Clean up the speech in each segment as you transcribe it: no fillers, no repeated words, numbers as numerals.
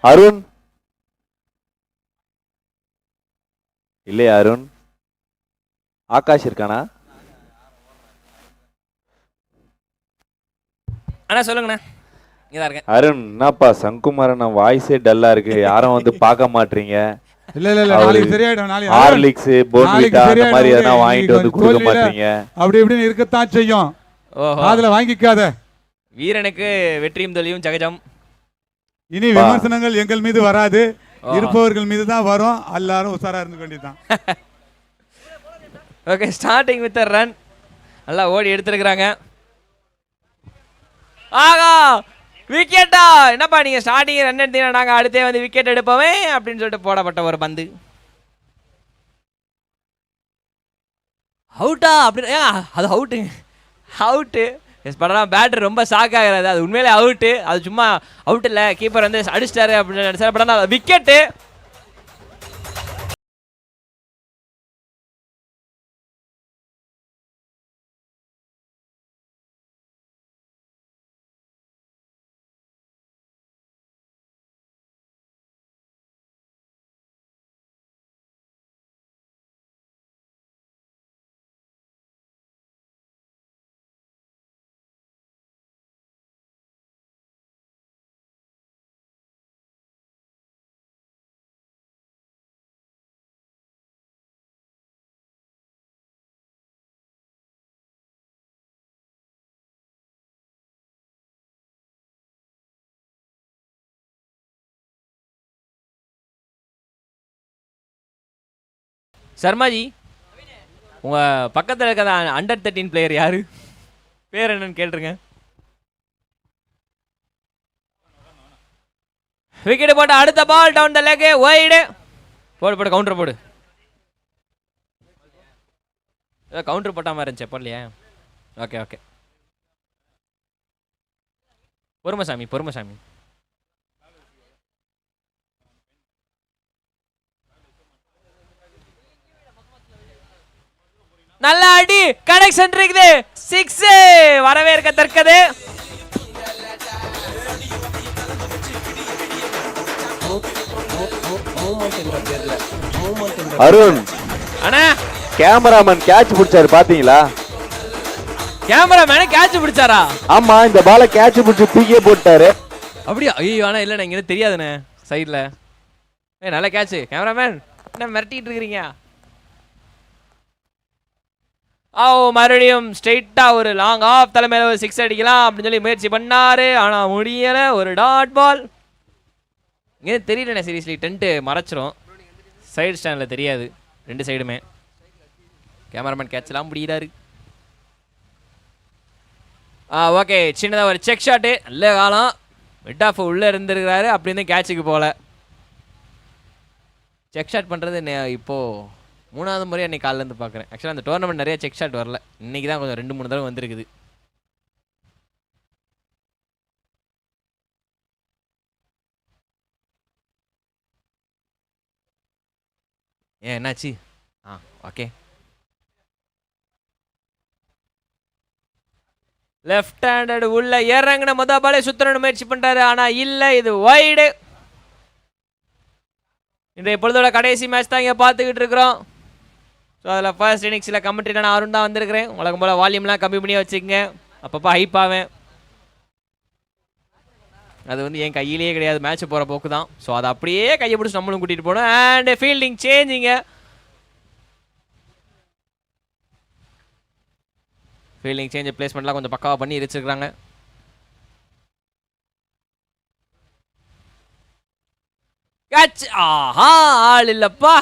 அருண் இல்லையா? அருண் ஆகாஷ் இருக்கானா? அண்ணா சொல்லுங்கண்ணா. இங்கதான் இருக்கேன். அருண் என்னப்பா சங்குமாரன் வாய்ஸே டல்லா இருக்கு, யாரும் வந்து பார்க்க மாட்டீங்க. இல்ல இல்ல இல்ல, நாளைக்கு சரியாயிடும். நாளைக்கு ஹார்லிக்ஸ் போன்விட்டா அந்த மாதிரி எதனா வாங்கிட்டு வந்து கொடுக்க மாட்டீங்க. அப்படி இப்படின்னு இருக்கத்தான் செய்யும். அதுல வாங்கிக்காத. வீரனுக்கு வெற்றியும் தோல்வியும் ஜகஜம். இனி விமர்சனங்கள் எங்கள் மீது வராது, இருப்பவர்கள் மீது தான் வரும். எல்லாரும் உசாரா இருந்து வேண்டியதுதான். Okay, starting with run. நல்லா ஓடி எடுத்துருக்குறாங்க. ஆகா விக்கெட்டா! என்னப்பா நீங்க ஸ்டார்டிங் ரன் எடுத்தீங்கன்னா நாங்க அடுத்தே வந்து விக்கெட் எடுப்போமே அப்படின்னு சொல்லிட்டு போடப்பட்ட ஒரு பந்து. அவுட்டா அப்படி? அது அவுட்டு அவுட்டு. எஸ் படம் பேட்டர் ரொம்ப ஷாக் ஆகிறது. அது உண்மையிலே அவுட்டு. அது சும்மா அவுட் இல்லை, கீப்பர் வந்து அடிச்சிட்டாரு அப்படின்னு நினைச்சாரு. படம் விக்கெட்டு. சர்மாஜி, உங்க பக்கத்தில் இருக்கிற அண்டர் 13 பிளேயர் யாரு? பேர் என்னன்னு கேட்டுருங்க. விக்கெட் போட்ட அடுத்த ball down the leg wide. போடு போடு, கவுண்டர் போடு. கவுண்டர் போட்டாம இருந்துச்சு போடலையா? ஓகே ஓகே, பொறுமசாமி பொறுமசாமி. நல்ல அடி, கனெக்ஷன் இருக்குது. 6 வரவேற்கத்தக்கது. அருண் அண்ணா, கேமராமேன் கேட்ச் பிடிச்சாரு பாத்தீங்களா? கேமராமேன் கேட்ச் பிடிச்சாரா? ஆமா, இந்த பாலை கேட்ச் பிடிச்சி தூக்கியே போட்டாரு. அப்படியா? ஐயோ அண்ணா, இல்லண்ணா, இங்க தெரியாதுண்ணே சைட்ல. நல்ல கேட்ச். கேமராமேன் என்ன மிரட்டிட்டு இருக்கிறீங்க? மறுபடியும் ஸ்ட்ரெயிட்டா ஒரு லாங் ஆஃப் தலைமையில ஒரு 6 அடிக்கலாம் அப்படின்னு சொல்லி முயற்சி பண்ணாரு. ஆனா முடியல. ஒரு டாட் பால். இங்கே தெரியலண்ணே, சீரியஸ்லி டென்ட் மறைச்சிரும். சைடு ஸ்டாண்டில் தெரியாது ரெண்டு சைடுமே. கேமராமேன் கேட்சலாம் முடியறாரு. ஓகே, சின்னதாக ஒரு செக் ஷாட்டு. நல்ல காலம். மிட் ஆஃப் உள்ளே இருந்துருக்கிறாரு, அப்படின்னு கேட்சுக்கு போகல. செக் ஷாட் பண்ணுறது இப்போது 3வது முறை அன்றைக்கி காலிலேருந்து பார்க்குறேன். ஆக்சுவலாக அந்த டோர்னமெண்ட் நிறைய செக் ஷாட் வரல. இன்றைக்கி தான் கொஞ்சம் 2-3 தடவை வந்திருக்குது. என்னாச்சு? ஓகே, லெஃப்ட் ஹேண்டட் உள்ள இறங்கின மொதல் பாலே சுத்தரணும் முயற்சி பண்ணுறாரு. ஆனால் இல்லை, இது வைடு. இன்றைய பொழுதோட கடைசி மேட்ச் தான் இங்கே பார்த்துக்கிட்டு இருக்கிறோம். ஸோ அதில் ஃபர்ஸ்ட் இன்னிங்ஸில் கமெண்ட்ரி நான் அருண் தான் வந்திருக்கிறேன். வழக்கம் போல் வால்யூம்லாம் கம்மி பண்ணி வச்சுக்கங்க, அப்பப்போ ஹைப் ஆவேன். அது வந்து என் கையிலேயே கிடையாது, மேட்ச் போகிற போக்கு தான். ஸோ அதை அப்படியே கையை பிடிச்சி நம்மளும் கூட்டிகிட்டு போகணும். அண்ட் ஃபீல்டிங் சேஞ்சிங்க. ஃபீல்டிங் சேஞ்ச் பிளேஸ்மெண்ட்லாம் கொஞ்சம் பக்காவாக பண்ணி வச்சிருக்கிறாங்க. கேட்ச். ஆஹா, ஆள் இல்லைப்பா.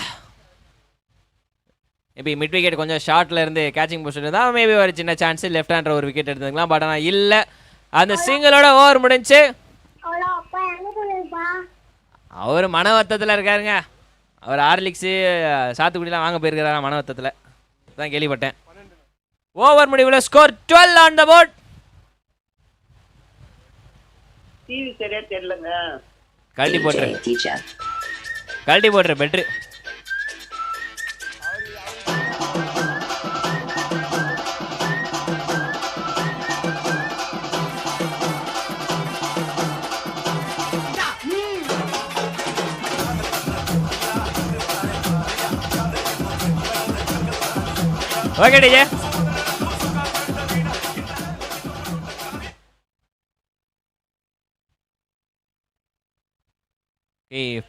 மேபி மிட் விக்கெட் கொஞ்சம் ஷார்ட்ல இருந்து கேச்சிங் பொசிஷன் தான் மேபி ஒரு சின்ன சான்ஸ் லெஃப்ட் ஹேண்டர் ஒரு விக்கெட் எடுத்துக்கலாம். பட் ஆனால் இல்லை, அந்த சிங்கிளோட ஓவர் முடிஞ்சு. அவர் மனவத்தத்தில் இருக்காருங்க. அவர் ஹார்லிக்ஸு சாத்துக்குடிலாம் வாங்க போயிருக்கிறாரா மனவத்தத்தில் தான் கேள்விப்பட்டேன். ஓவர் முடிவில் ஸ்கோர் 12 ஆன் த போர்ட். கழட்டி போட்டுரு பெட்ரு. Okay DJ.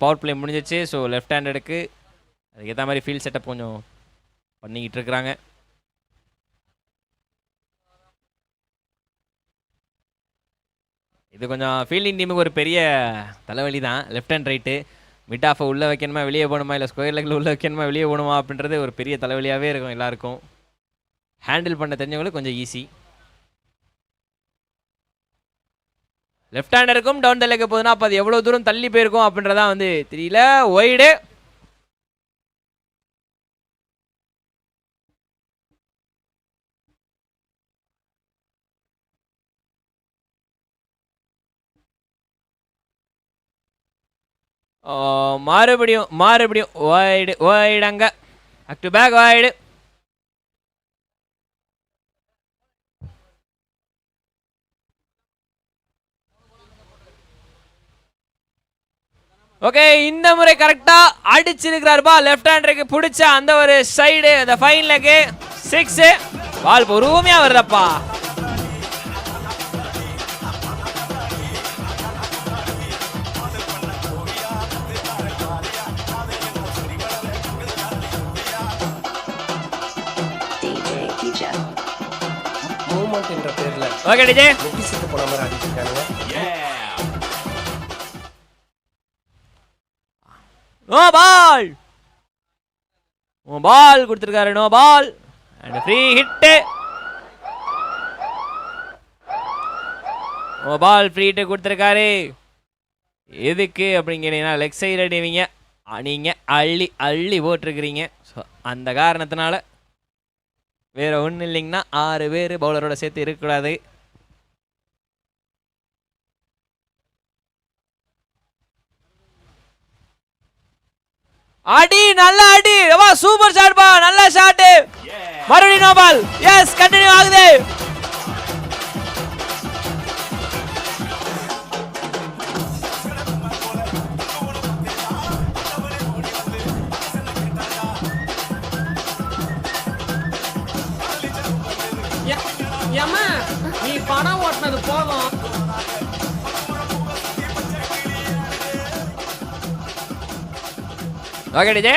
பவர் பிளே முடிஞ்சிச்சு. ஸோ லெஃப்ட் ஹேண்டடுக்கு அதுக்கு ஏற்ற மாதிரி ஃபீல்ட் செட்டப் கொஞ்சம் பண்ணிக்கிட்டு இருக்கிறாங்க. இது கொஞ்சம் ஃபீல்டிங் டீமுக்கு ஒரு பெரிய தலைவலி தான். லெஃப்ட் அண்ட் ரைட்டு மிட் ஆஃபை உள்ளே வைக்கணுமா வெளியே போகணுமா, இல்லை ஸ்கொயர் லெக்கில் உள்ளே வைக்கணுமா வெளியே போகணுமா அப்படின்றது ஒரு பெரிய தலைவலியாகவே இருக்கும் எல்லாருக்கும். ஹேண்டில் பண்ண தெரிஞ்சவங்களுக்கு கொஞ்சம் ஈஸி. லெஃப்ட் ஹேண்டருக்கும் டவுன் த லெக் போகுதுன்னா அப்போ அது எவ்வளோ தூரம் தள்ளி போயிருக்கும் அப்படின்றதான் வந்து தெரியல. ஒய்டு மறுபடியும் வைடு வைடு அங்க back to back wide. Okay, இந்த முறை கரெக்டா அடிச்சிருக்கிறாருப்பா. லெஃப்ட் ஹேண்டருக்கு பிடிச்ச அந்த ஒரு சைடு அந்த ஃபைன் லெக் 6. பால் பொறுமையா வருதப்பா. என்ற பேர்ல ஓகே டிஜே. நோட்டீஸ்க்கு போன மாதிரி அடிச்சிருக்காங்க. No ball. நோ பால் கொடுத்திருக்காரு. No ball and free hit. No ball free hit கொடுத்திருக்காரு. எதுக்கு அப்படிங்கிறீங்கன்னா லெக் சைடு நீங்க அள்ளி அள்ளி போட்டிருக்கிறீங்க. ஸோ அந்த காரணத்தினால வேற ஒன்றும் இல்லைங்கன்னா 6 பேர் பவுலரோட சேர்த்து இருக்கக்கூடாது. அடி நல்ல அடி. சூப்பர் ஷாட் பா, நல்ல ஷாட். மறுபடியும் நோ பால். எஸ், கண்டினியூ ஆகுது. நீ படம் ஓட்டினது போதும். Okay DJ.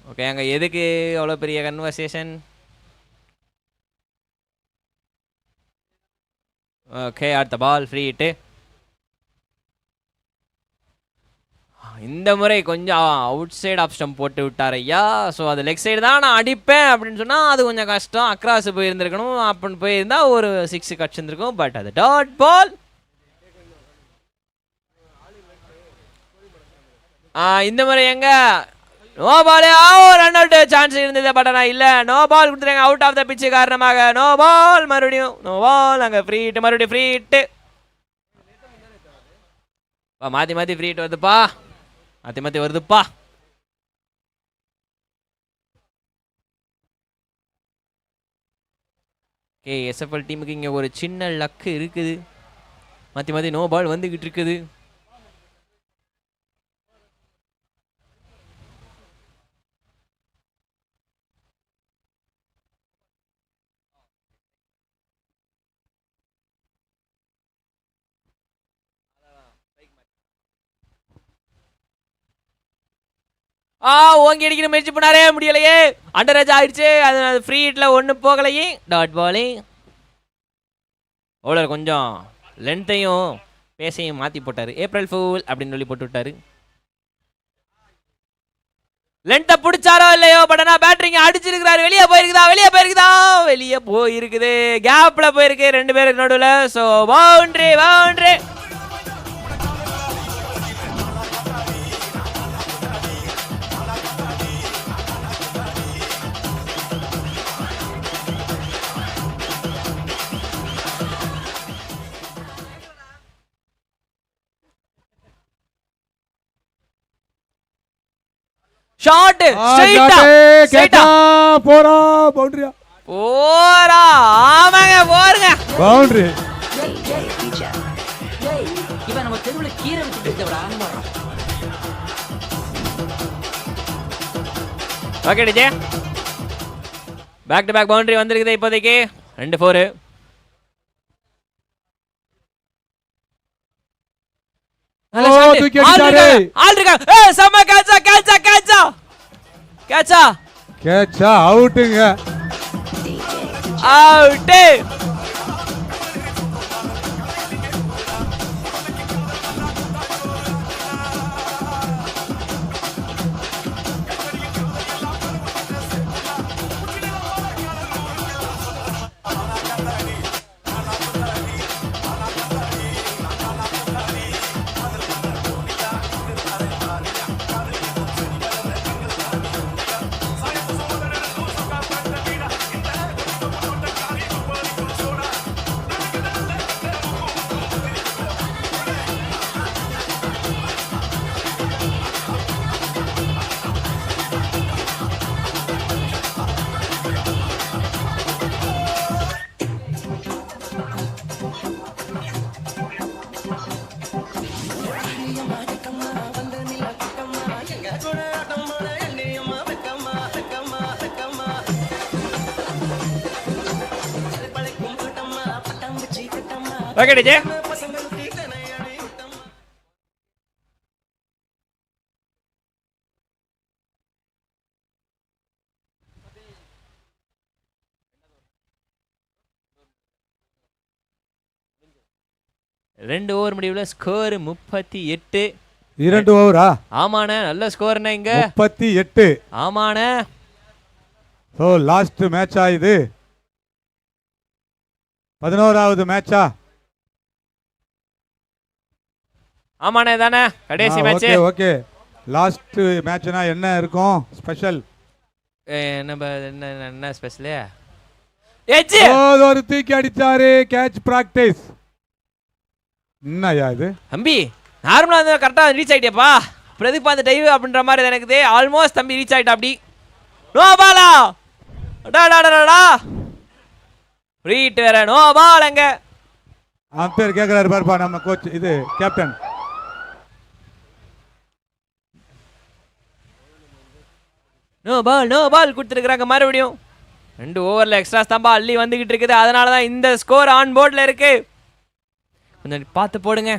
ஓகே, அங்கே எதுக்கு அவ்வளோ பெரிய கன்வர்சேஷன்? ஓகே, அடுத்த பால் ஃப்ரீ ஹிட்டு. இந்த முறை கொஞ்சம் அவுட் சைடு ஆஃப் ஸ்டம்ப் போட்டு விட்டார் ஐயா. ஸோ அது லெக் சைடு தான் நான் அடிப்பேன் அப்படின்னு சொன்னால் அது கொஞ்சம் கஷ்டம். அக்ராஸ் போயிருந்துருக்கணும். அப்படின்னு போயிருந்தா ஒரு 6 கட்சிருந்துருக்கும். பட் அது டாட் பால். இந்த முறை எங்க நோ பாலே ரன் அவுட் சான்ஸ் இருந்தது. பட் ஆனால் இல்லை, நோ பால் கொடுத்துருங்க அவுட் ஆஃப் த பிச்சு காரணமாக. நோ பால், மறுபடியும் நோ பால். அங்கே ஃப்ரீ ஹிட், மறுபடியும் ஃப்ரீ ஹிட்டு. மாற்றி மாற்றி ஃப்ரீ ஹிட் வருதுப்பா, மாற்றி மாற்றி வருதுப்பா. ஓகே, எஸ்எஃப்எல் டீமுக்கு இங்கே ஒரு சின்ன லக்கு இருக்குது. மாற்றி மாற்றி நோ பால் வந்துக்கிட்டு இருக்குது. ஓங்கி அடிக்கிற முயற்சி பண்ணாரே, முடியலையே. அண்டர் ஏஜ் ஆயிடுச்சு. அது ஃப்ரீ ஹிட்ல ஒன்றும் போகலையே. டாட் பாலிங். ஓலர் கொஞ்சம் லென்த்தையும் பேசையும் மாற்றி போட்டார். ஏப்ரல் ஃபூல் அப்படின்னு சொல்லி போட்டு விட்டாரு. லென்த்தை பிடிச்சாரோ இல்லையோ, பட் ஆனால் பேட்டரிங்க அடிச்சிருக்கிறாரு. வெளியே போயிருக்குதா, வெளியே போயிருக்குதா, வெளியே போயிருக்குது. கேப்ல போயிருக்கு 2 பேருக்கு நடுவில். So boundary, boundary. ஷாட் ஸ்ட்ரைட்டா போறா பவுண்டரியா போறா. ஆமாங்க, போறங்க பவுண்டரி. இவன் நம்ம தெருவுல கீரை விட்டுட்டு okay DJ, back to back boundary வந்திருக்குது இப்போதைக்கு 2-4. தூக்கி அடிச்சாரு. ஆல் இருக்கா. ஏய் செம கேட்சா கேட்சா கேட்சா கேட்சா கேட்சா அவுட்டுங்க. அவுட். ஓகே டிஜே, ரெண்டு ஓவர் முடிவில் ஸ்கோர் 38. 2 ஓவரா? ஆமாண்ணே, நல்ல ஸ்கோர்ண்ணே இங்க. 38. ஆமாண்ணே. ஸோ லாஸ்ட் மேட்சா இது? 11வது மேட்சா? ஆமாண்ணே தானே கடைசி மேட்ச். Okay okay. லாஸ்ட் மேட்ச்னா என்ன இருக்கும் ஸ்பெஷல்? நம்ம என்ன ஸ்பெஷல்? எஜ் ஒரு தூக்கி அடிச்சாரு. Catch practice. என்னயா இது தம்பி? நார்மலா இருந்தா கரெக்டா ரீச் ஆயிட்டியாப்பா. பிரதீப் அந்த டைவ் அப்படின்ற மாதிரி எனக்கு ஆல்மோஸ்ட் தம்பி ரீச் ஆயிட்டா. அப்படி நோ பாலா. டா ரீட் வேற நோ பால். எங்க அம்பையர் கேக்குறாரு பாருப்பா நம்ம கோச் இது கேப்டன். நோ பால் கொடுத்துருக்காங்க. மறுபடியும் 2 ஓவர்ல எக்ஸ்ட்ரா ஸ்தம்பா அள்ளி வந்துகிட்டு இருக்குது. அதனால தான் இந்த ஸ்கோர் ஆன் போர்ட்ல இருக்கு. கொஞ்சம் பார்த்து போடுங்க.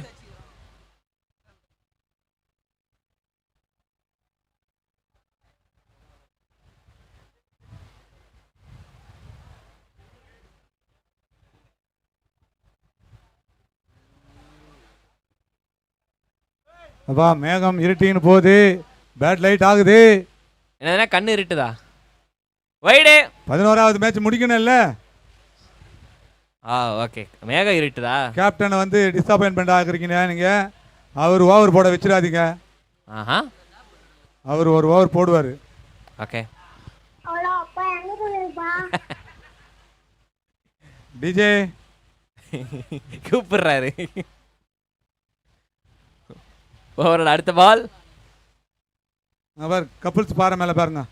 அப்பா மேகம் இருட்டின்னு போகுது. பேட் லைட் ஆகுது. என்ன கண்ணு இருட்டுதா? வைடு 11வது மேட்ச் முடிக்கணும்ல. ஓகே. மேகம் இருட்டுதா? கேப்டனை வந்து டிஸப்பாயின்மெண்ட் ஆகுறீங்க நீங்க. அவர் ஓவர் போட வச்சிடாதீங்க. ஆஹா, அவர் ஒரு ஓவர் போடுவாரு. ஓகே. டிஜே கூப்பிடுறாரு. ஓவரோட அடுத்த பால். அவர் கப்புள்ஸ் பாறை மேல பாருங்க.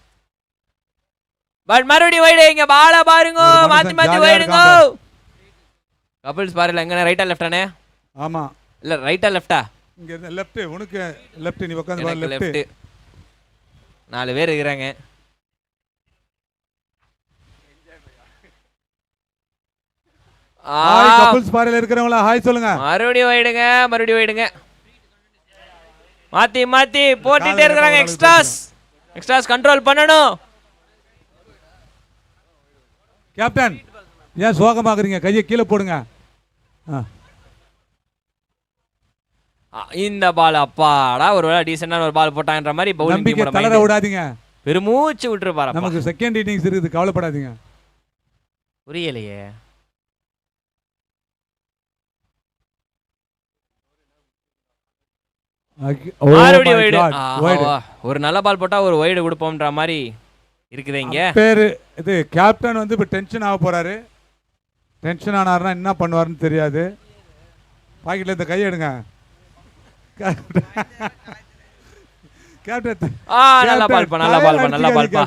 பட் மறுபடியும் வைடு. இங்க பால பாருங்க. மாத்தி மாத்தி வைடுங்க. கப்புள்ஸ் பாருல எங்க ரைட்டா லெஃப்டானே? ஆமா. இல்ல ரைட்டா லெஃப்டா? இங்க இருந்து லெஃப்ட். உனக்கு லெஃப்ட். நீ உட்கார்ந்து பாரு. லெஃப்ட். 4 பேர் இருக்காங்க. ஹாய் கப்புள்ஸ் பாறையில இருக்கறவங்களா ஹாய் சொல்லுங்க. மறுபடியும் வைடுங்க. மாத்தி மாத்தி போட்டுட்டே இருக்காங்க. எக்ஸ்ட்ராஸ் கண்ட்ரோல் பண்ணணும். கேப்டன் ஏன் சோகமாகறீங்க? கையை கீழே போடுங்க. இந்த பால் அப்பாடா ஒருவேளை டீசென்டான ஒரு பால் போட்டாங்கன்ற மாதிரி பவுலிங் டீமோட தளர விடாதீங்க. பெருமூச்சு விட்டுருப்பாரு. நமக்கு செகண்ட் இன்னிங்ஸ் இருக்குது, கவலைப்படாதீங்க. புரியலையே. ஒரு நல்ல பால் போட்டா ஒரு வைடு கொடுப்போம்ன்ற மாதிரி இருக்குது இங்க. பேரு இது கேப்டன் வந்து இப்ப டென்ஷன் ஆக போறாரு. டென்ஷன் ஆனாருன்னா என்ன பண்ணுவாருன்னு தெரியாது. பாக்கெட்ல இந்த கையை எடுங்க. கேப்டன் நல்ல பால்பா.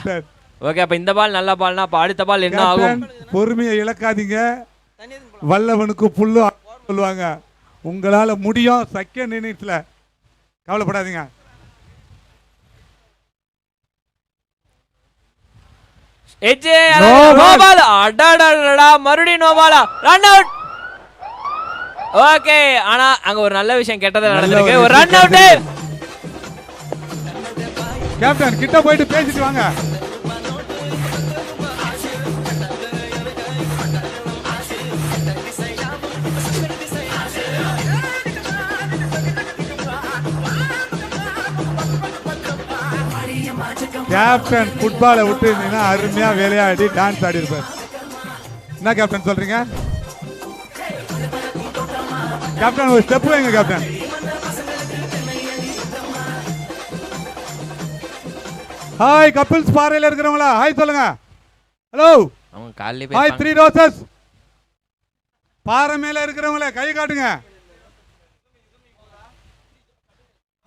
ஓகே, அப்ப இந்த பால் நல்ல பால்னா அப்ப அடுத்த பால் என்ன ஆகும்? பொறுமையை இழக்காதீங்க. வல்லவனுக்கு புல்லு சொல்லுவாங்க. உங்களால முடியும். செகண்ட் இன்னிங்ஸ்ல கவலைப்படாதீங்க. எஜ்ஜே No நோ ball. பால் அடடடடா மறுபடியும் நோ பாலா ரன் அவுட் ஓகே ஆனா அங்க ஒரு நல்ல விஷயம் கெட்டது நடந்திருக்கு ஒரு ரன் அவுட் கேப்டன் கிட்ட போயிட்டு பேசிட்டு வாங்க. கேப்டன் ஃபுட்பாலை விட்டு இருந்தீங்கன்னா அருமையா விளையாடி டான்ஸ் ஆடி இருப்பார். என்ன கேப்டன் சொல்றீங்க? கேப்டன் ஒரு ஸ்டெப் வைங்க கேப்டன். ஹாய் கப்பிள்ஸ் பாறையில இருக்கிறவங்களா ஹாய் சொல்லுங்க. ஹலோ அவங்க காலையில ஹாய் போய் 3 ரோசஸ். பாறை மேல இருக்கிறவங்கள கை காட்டுங்க.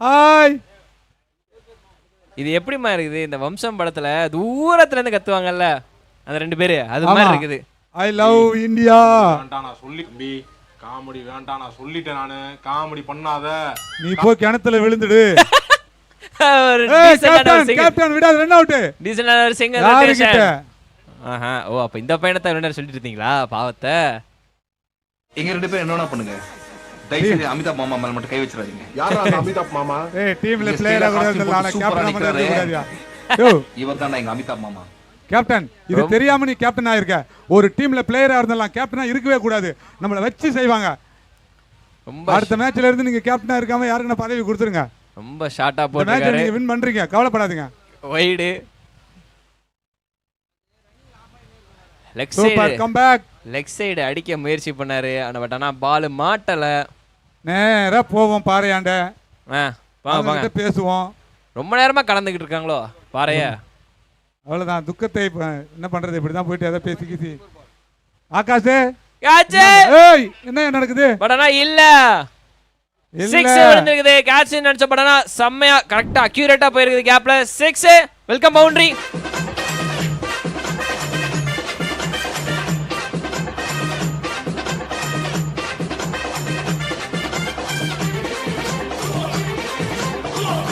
ஹாய். இது எப்படிமா இருக்குது இந்த வம்சம் படத்துல தூரத்துல இருந்து கத்துவாங்கல்ல அந்த ரெண்டு பேரு அது மாதிரி இருக்குது. I love India. வேண்டாம் நான் சொல்லி தம்பி காமெடி வேண்டாம் நான் சொல்லிட்டேன் நானு காமெடி பண்ணாத நீ போய் கிணத்துல விழுந்துடு. ஒரு ஏய் decent ஆன ஒரு கேப்டன் single. கேப்டன் விடாத ரன் அவுட். Decent ஆன ஒரு single யாரு rotation. கிட்ட? ஆஹா ஓ அப்ப இந்த பையனை ரெண்டு சொல்லிட்டு இருந்தீங்களா பாவத்தை. எங்க ரெண்டு பேரும் என்ன பண்ணுங்க தயவுசெய்து அமிதாப் மாமா மேல மட்டும் கை வச்சிடாதீங்க. யாரா அந்த அமிதாப் மாமா? ஏய் டீம்ல பிளேயரா கூட இருந்தால ஆனா கேப்டன் மட்டும் இருக்க கூடாதியா? யோ இவர் தான் எங்க அமிதாப் மாமா. கேப்டன் இது தெரியாம நீ கேப்டன் ஆயிருக்க. ஒரு டீம்ல பிளேயரா இருந்தாலாம் கேப்டனா இருக்கவே கூடாது. நம்மள வச்சு செய்வாங்க. ரொம்ப அடுத்த மேட்ச்ல இருந்து நீங்க கேப்டனா இருக்காம யாருக்கு பதவி கொடுத்துருங்க. ரொம்ப ஷார்ட்டா இந்த மேட்ச் போட்டுருக்காரு. நீங்க வின் பண்றீங்க கவலைப்படாதீங்க. Wide leg super side come back. Leg side அடிக்க முயற்சி பண்ணாரு பட் ஆனா பால் மாட்டல. நேரா போவோம் பாறையாண்ட. வாங்க வாங்க பேசுவோம். ரொம்ப நேரமா கலந்துக்கிட்டு இருக்காங்களோ பாறைய. அவ்வளவுதான் துக்கத்தை என்ன பண்றது இப்படிதான் போயிட்டு எதை பேசிக்கிச்சு. ஆகாஷ் கேட்ச் ஏய் என்ன நடக்குது? பட் ஆனா இல்ல 6 விழுந்திருக்குது. கேட்ச் நினைச்ச பட் ஆனா செம்மையா கரெக்டா அக்யூரேட்டா போயிருக்குது கேப்ல 6 வெல்கம் பவுண்டரி.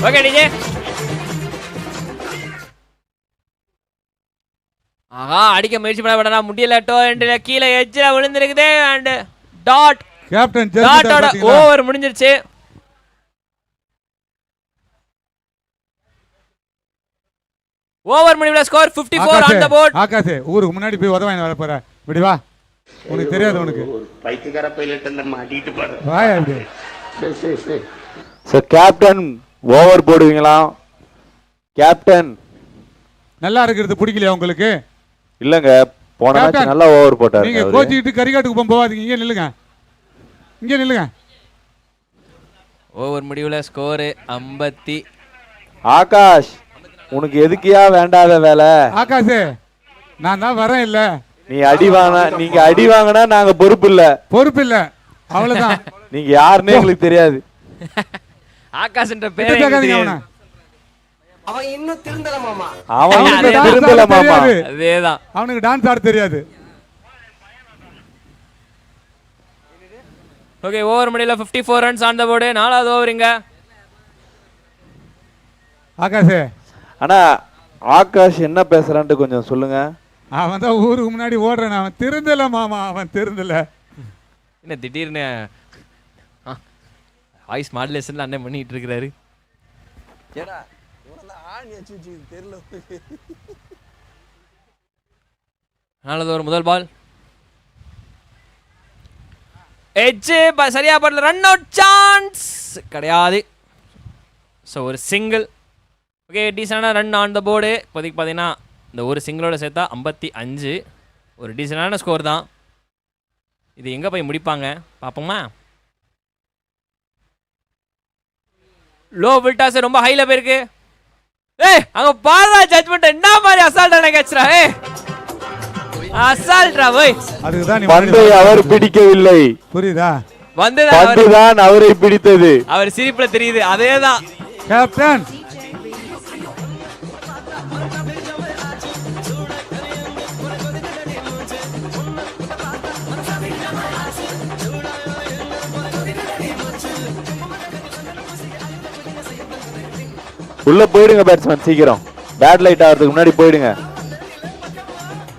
ஓகே டிஜே ஆஹா அடிக்க முயற்சி பண்ண முடியல. டோ எண்ட்ல கீழே எட்ஜ்ல விழுந்திருக்குது அண்ட் டாட் கேப்டன் டாட்டோட ஓவர் முடிஞ்சிருச்சு. ஓவர் முடிவுல score 54 on the board. Akash ஊருக்கு முன்னாடி போய் உதவாயின வர போற இப்படி வா. உனக்கு தெரியாது உனக்கு பைத்தியக்கார பைலட் எல்லாம் மாட்டிட்டு பாரு. வாய் அப்படி. சோ கேப்டன் ஓவர் போடுவீங்களா? கேப்டன் நல்லா இருக்கிறது பிடிக்கலையா உங்களுக்கு? இல்லங்க போன மேட்ச் கேப்டன், நல்லா ஓவர் போட்டாரு. நீங்க கோச்சிக்கிட்டு கரிகாட்டுக்கு போகாதீங்க. இங்க நில்லுங்க இங்க நில்லுங்க. ஓவர் முடிவுல ஸ்கோர் 50. ஆகாஷ் உனக்கு எதுக்கியா வேண்டாத வேலை? ஆகாஷ் நான் தான் வரேன் இல்ல. நீ நீங்க அடி வாங்கினா நாங்க பொறுப்பு இல்ல. பொறுப்பு இல்ல அவ்வளவுதான். நீங்க யாருன்னே எங்களுக்கு தெரியாது. ஆகாஷ்ன்ற பேரே எனக்கு தெரியாது. அவன் இன்னும் திருந்தல மாமா. அவனுக்கு திருந்தல மாமா. அதேதான் அவனுக்கு டான்ஸ் ஆட தெரியாது. ஓகே ஓவர் முடியல 54 ரன்ஸ் ஆன் தி போர்டு. நாலாவது ஓவருங்க. ஆகாஷ் ஆனா ஆகாஷ் என்ன பேசுறான்ட்டு கொஞ்சம் சொல்லுங்க. அவன் தான் ஊருக்கு முன்னாடி ஓடுறான். அவன் திருந்தல மாமா அவன் திருந்தல. என்ன திடீர்னு வாய்ஸ் மாடுலேஷன்ல அண்ணன் பண்ணிட்டு இருக்காரு. ஏடா இவனெல்லாம் ஆணி அடிச்சு வச்சிருக்கு தெரியல. நாலாவது ஓவர் முதல் பால் எட்ஜ் சரியா படல. ரன் அவுட் சான்ஸ் கிடையாது. ஸோ ஒரு சிங்கிள். ஓகே டீசெண்டான ரன் ஆன் த போர்டு. இப்போதைக்கு பார்த்தீங்கன்னா இந்த ஒரு சிங்கிளோட சேர்த்தா 55. ஒரு டீசெண்டான ஸ்கோர் தான். இது எங்கே போய் முடிப்பாங்க பார்ப்போமா? லோ வில்டாஸ் ரொம்ப ஹைல போயிருக்கு. ஏய் அங்க பாரா ஜட்ஜ்மெண்ட் என்ன மாதிரி அசால்ட்டா கேட்ச்ரா. ஏய் அசால்ட்ரா போய். அதுக்கு தான் நீ பந்தை அவர் பிடிக்கவில்லை. புரியுதா? பந்துதான் அவரை பிடித்தது. அவர் சிரிப்புல தெரியுது. அதேதான் கேப்டன். உள்ள போயிடுங்க பேட்ஸ்மேன் சீக்கிரம். பேட் லைட் ஆகிறதுக்கு முன்னாடி போயிடுங்க.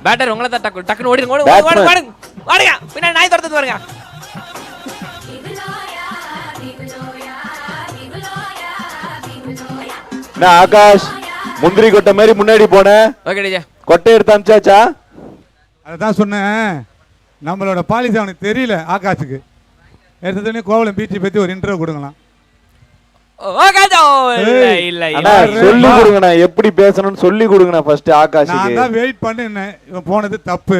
பேட்டர் உங்களை தான் டக்குன்னு ஓடிடுங்க Batsman. ஓடுங்க பின்னாடி நாய் துரத்துட்டு பாருங்க. என்ன ஆகாஷ் முந்திரி கொட்டை மாதிரி முன்னாடி போன ஓகே டிஜே. கொட்டை எடுத்து அமிச்சாச்சா? அதான் சொன்னேன், நம்மளோட பாலிசி அவனுக்கு தெரியல. ஆகாஷுக்கு எடுத்ததுன்னு கோவலம் பீச்சை பற்றி ஒரு இன்டர்வியூ கொடுங்களாம். Okay Joe. இல்ல அண்ணா சொல்லி கொடுங்கண்ணா, எப்படி பேசணும்னு சொல்லி கொடுங்கண்ணா ஃபர்ஸ்ட் நான் ஆகாஷுக்கு. தான் வெயிட் பண்ணினேன், இவன் போனது தப்பு.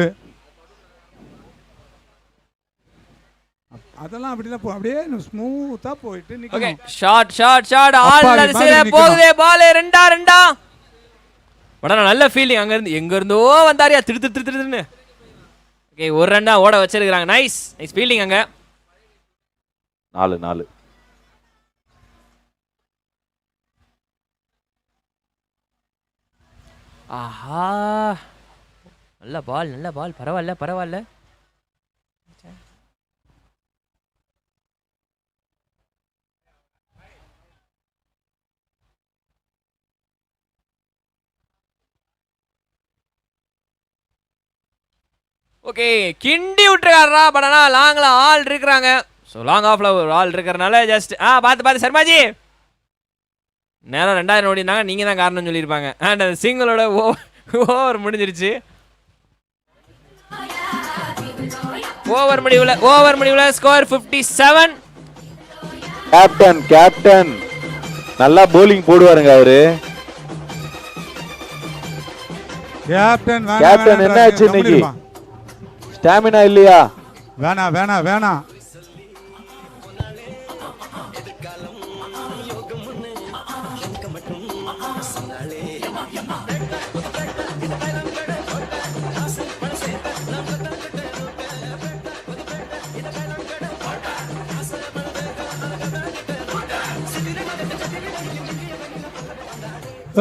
அதெல்லாம் அப்படிதான் அப்படியே ஸ்மூத்தா போயிட்டு ஓகே நிக்கணும். ஷாட் அப்பாவி, ஆல் பால் சரி நிக்கணும். போகுதே பால் ரெண்டா படா நல்ல ஃபீலிங். அங்க இருந்தோ வந்தாரியா திடுன்னு. ஓகே ஒரு ரன்னா ஓட வச்சிருக்காங்க. Nice feeling. அங்க 4 ஆஹா நல்ல பால் பரவாயில்ல. Okay Guindy விட்டுருக்காரா. பட் ஆனால் லாங்கில் ஆள் இருக்கிறாங்க. ஸோ லாங் ஆஃப்ல ஒரு ஆள் இருக்கிறனால ஜஸ்ட் பார்த்து சர்மாஜி நேரம் 2000 ஓடினாங்க. நீங்கள் தான் காரணம் சொல்லியிருப்பாங்க. அண்ட் அந்த சிங்கிளோட ஓவர் முடிஞ்சிருச்சு. ஓவர் முடிவில் ஸ்கோர் 57. கேப்டன் நல்லா bowling போடுவாருங்க அவரு. கேப்டன் என்ன ஆச்சு இன்னைக்கு? ஸ்டாமினா இல்லையா? வேணாம்.